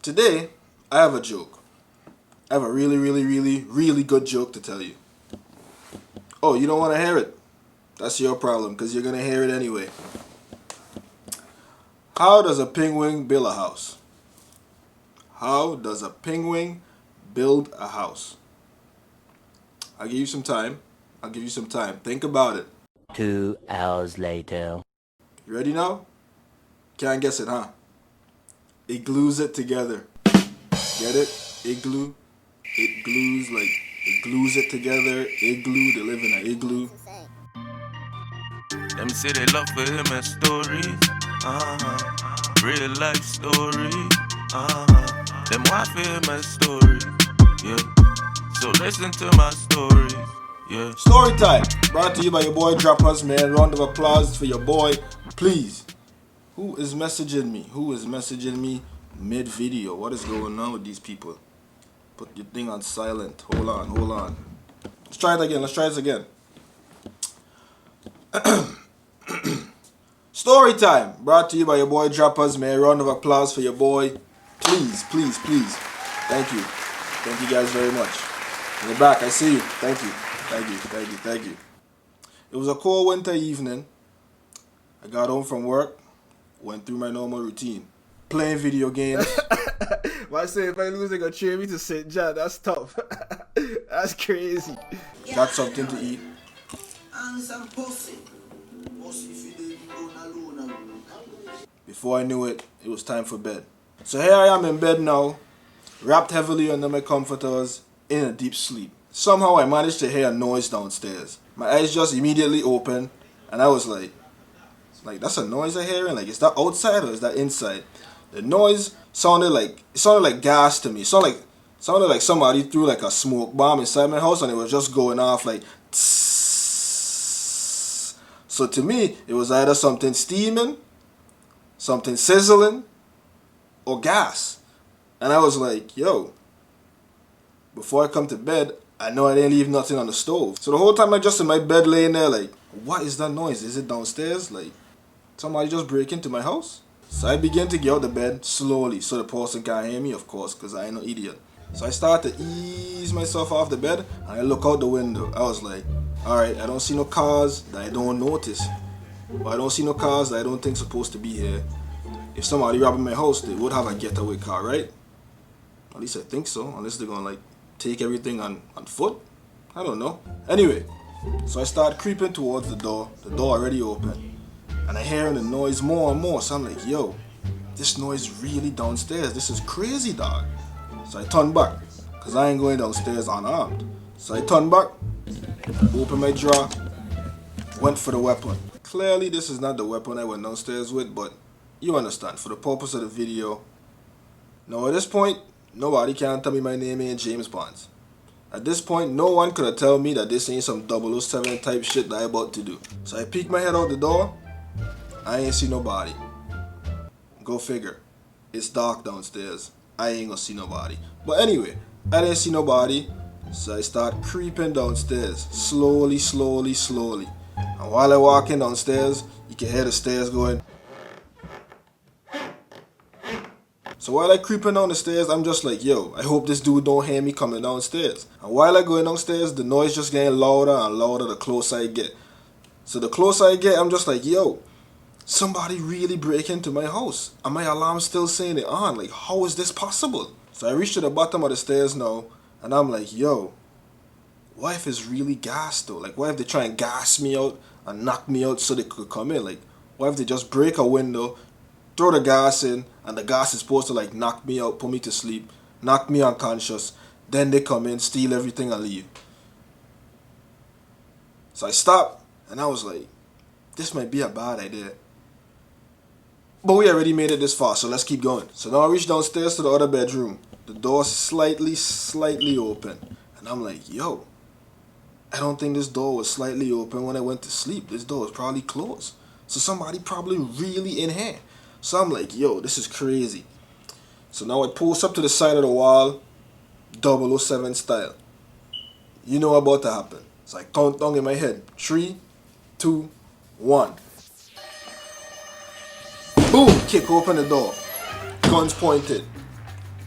Today, I have a joke. I have a really good joke to tell you. Oh, you don't want to hear it? That's your problem, because you're going to hear it anyway. How does a penguin build a house? How does a penguin build a house? I'll give you some time. Think about it. 2 hours later. You ready now? Can't guess it, huh? It glues it together. Get it? Igloo. It glues, like, it glues it together. Igloo, they live in an igloo. Them say they love for him and stories. Real life story. Them wife for him and story. Yeah. So listen to my story. Yeah. Story time. Brought to you by your boy Droppaz, man. Round of applause for your boy, please. Who is messaging me mid-video? What is going on with these people? Put your thing on silent. Hold on. Let's try it again. Story time. Brought to you by your boy Droppaz, man. Round of applause for your boy. Please. Thank you. Thank you guys very much. In the back, I see you. Thank you. It was a cold winter evening. I got home from work, went through my normal routine. Playing video games. I say if I lose, they gonna cheer me to St. John. That's tough. That's crazy. Got something to eat. Before I knew it, it was time for bed. So here I am in bed now, wrapped heavily under my comforters, in a deep sleep. Somehow I managed to hear a noise downstairs. My eyes just immediately opened, and I was like, that's a noise I'm hearing? Like, is that outside or is that inside? The noise sounded like gas to me. Sounded like somebody threw like a smoke bomb inside my house and it was just going off like tss. So to me, it was either something steaming, something sizzling, or gas. And I was like, yo, before I come to bed, I know I didn't leave nothing on the stove. So the whole time I just in my bed laying there like, what is that noise? Is it downstairs? Like, somebody just break into my house? So I began to get out of bed slowly so the person can't hear me, of course, because I ain't no idiot. So I started to ease myself off the bed and I look out the window. I was like, alright, I don't see no cars that I don't notice. But I don't see no cars that I don't think supposed to be here. If somebody robbing my house, they would have a getaway car, right? At least I think so, unless they're gonna like take everything on foot. I don't know. Anyway, so I start creeping towards the door already open. And I hearing the noise more and more. So I'm like, yo, this noise really downstairs. This is crazy, dog. So I turn back, because I ain't going downstairs unarmed. So I turn back, open my drawer, went for the weapon. Clearly this is not the weapon I went downstairs with, but you understand, for the purpose of the video. Now at this point, nobody can tell me my name ain't James Bond. At this point, no one could have told me that this ain't some 007 type shit that I about to do. So I peek my head out the door. I ain't see nobody. Go figure. It's dark downstairs. I ain't gonna see nobody. But anyway, I didn't see nobody. So I start creeping downstairs. Slowly. And while I walk in downstairs, you can hear the stairs going. So while I creeping down the stairs, I'm just like, yo, I hope this dude don't hear me coming downstairs. And while I going downstairs, the noise just getting louder and louder the closer I get. So the closer I get, I'm just like, yo, somebody really break into my house. And my alarm still saying it on. Like, how is this possible? So I reach to the bottom of the stairs now, and I'm like, yo, what if it's really gas though? Like, what if they try and gas me out and knock me out so they could come in? Like, what if they just break a window, throw the gas in, and the gas is supposed to like knock me out, put me to sleep, knock me unconscious, then they come in, steal everything and leave. So I stopped, and I was like, this might be a bad idea. But we already made it this far, so let's keep going. So now I reach downstairs to the other bedroom. The door's slightly open. And I'm like, yo, I don't think this door was slightly open when I went to sleep. This door was probably closed. So somebody probably really in here. So I'm like, yo, this is crazy. So now I post up to the side of the wall, 007 style. You know what's about to happen. So I count down in my head. 3, 2, 1. Boom! Kick open the door. Guns pointed.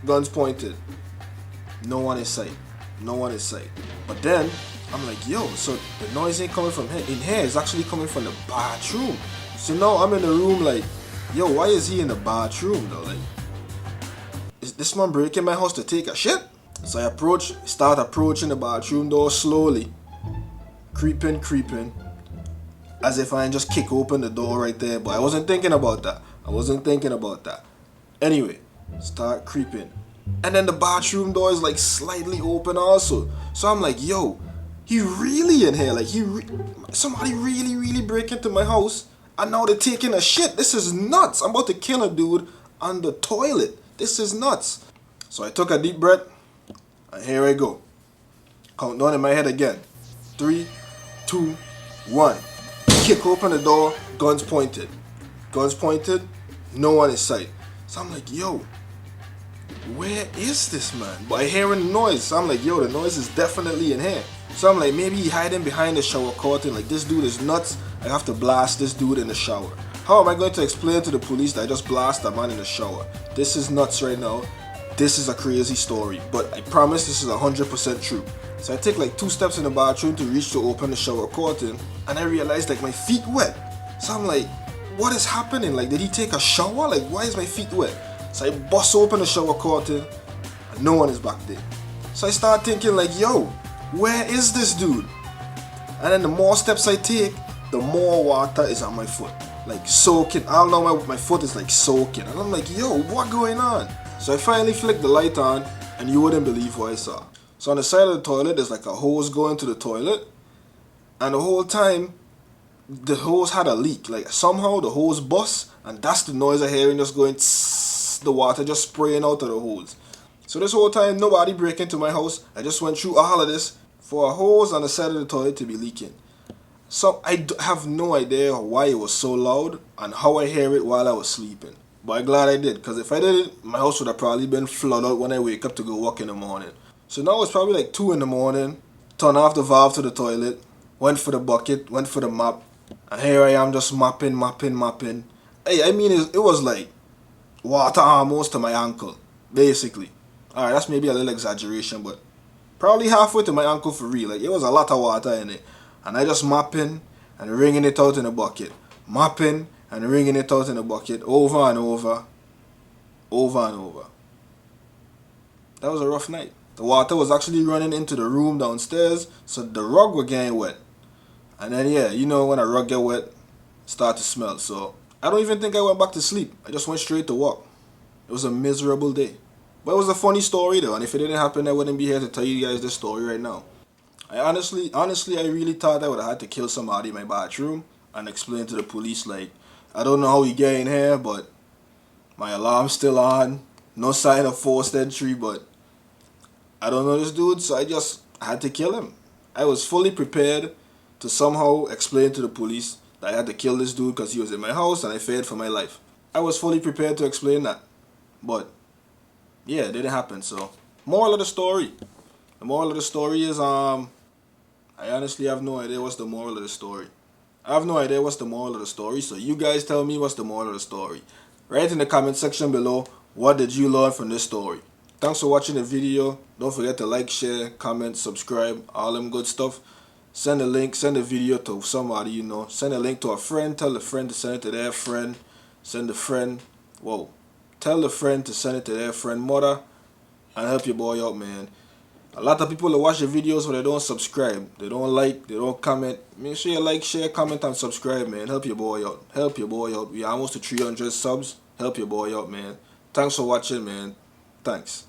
guns pointed. No one in sight. No one in sight. But then, I'm like, yo, so the noise ain't coming from here. In here, it's actually coming from the bathroom. So now I'm in the room like, yo, why is he in the bathroom though? Like, is this man breaking my house to take a shit? So I start approaching the bathroom door slowly. Creeping. As if I just kick open the door right there. But I wasn't thinking about that. Anyway, start creeping. And then the bathroom door is like slightly open also. So I'm like, yo, he really in here. Like, somebody really break into my house. And now they're taking a shit. This is nuts. I'm about to kill a dude on the toilet. This is nuts. So I took a deep breath. And here I go. Count down in my head again. 3, 2, 1. Kick open the door. Guns pointed. No one in sight. So I'm like, yo, where is this man? But I hearing the noise. So I'm like, yo, the noise is definitely in here. So I'm like, maybe he hiding behind the shower curtain. Like, this dude is nuts. I have to blast this dude in the shower. How am I going to explain to the police that I just blast a man in the shower? This is nuts right now. This is a crazy story. But I promise this is 100% true. So I take like 2 steps in the bathroom to reach to open the shower curtain. And I realized like my feet wet. So I'm like, what is happening? Like, did he take a shower? Like, why is my feet wet? So I bust open the shower curtain. And no one is back there. So I start thinking like, yo, where is this dude? And then the more steps I take, the more water is on my foot. Like, soaking. I don't know, my foot is like soaking. And I'm like, yo, what going on? So I finally flicked the light on, and you wouldn't believe what I saw. So on the side of the toilet, there's like a hose going to the toilet. And the whole time, the hose had a leak. Like, somehow the hose bust, and that's the noise I hearing just going tss, the water just spraying out of the hose. So this whole time, nobody break into my house. I just went through all of this for a hose on the side of the toilet to be leaking. So I have no idea why it was so loud and how I hear it while I was sleeping. But I'm glad I did, because if I didn't, my house would have probably been flooded out when I wake up to go walk in the morning. So now it's probably like 2 in the morning. Turn off the valve to the toilet. Went for the bucket, went for the mop. And here I am just mopping. Hey, I mean, it was like water almost to my ankle, basically. Alright, that's maybe a little exaggeration, but probably halfway to my ankle for real. Like, it was a lot of water in it. And I just mopping and wringing it out in the bucket. Mopping and wringing it out in the bucket over and over. That was a rough night. The water was actually running into the room downstairs, so the rug was getting wet. And then, yeah, you know when a rug get wet, it start to smell. So I don't even think I went back to sleep. I just went straight to work. It was a miserable day. But it was a funny story though, and if it didn't happen, I wouldn't be here to tell you guys this story right now. I honestly, I really thought I would have had to kill somebody in my bathroom and explain to the police, like, I don't know how he get in here, but my alarm's still on. No sign of forced entry, but I don't know this dude, so I just had to kill him. I was fully prepared to somehow explain to the police that I had to kill this dude because he was in my house and I feared for my life. I was fully prepared to explain that. But, yeah, it didn't happen, so. Moral of the story. The moral of the story is, I honestly have no idea what's the moral of the story. I have no idea what's the moral of the story, so you guys tell me what's the moral of the story. Write in the comment section below, what did you learn from this story? Thanks for watching the video. Don't forget to like, share, comment, subscribe, all them good stuff. Send a link, send a video to somebody you know. Send a link to a friend, tell the friend to send it to their friend. Tell the friend to send it to their friend mother. And help your boy out, man. A lot of people that watch the videos but they don't subscribe. They don't like, they don't comment. Make sure you like, share, comment, and subscribe, man. Help your boy out. Help your boy out. We are almost to 300 subs. Help your boy out, man. Thanks for watching, man. Thanks.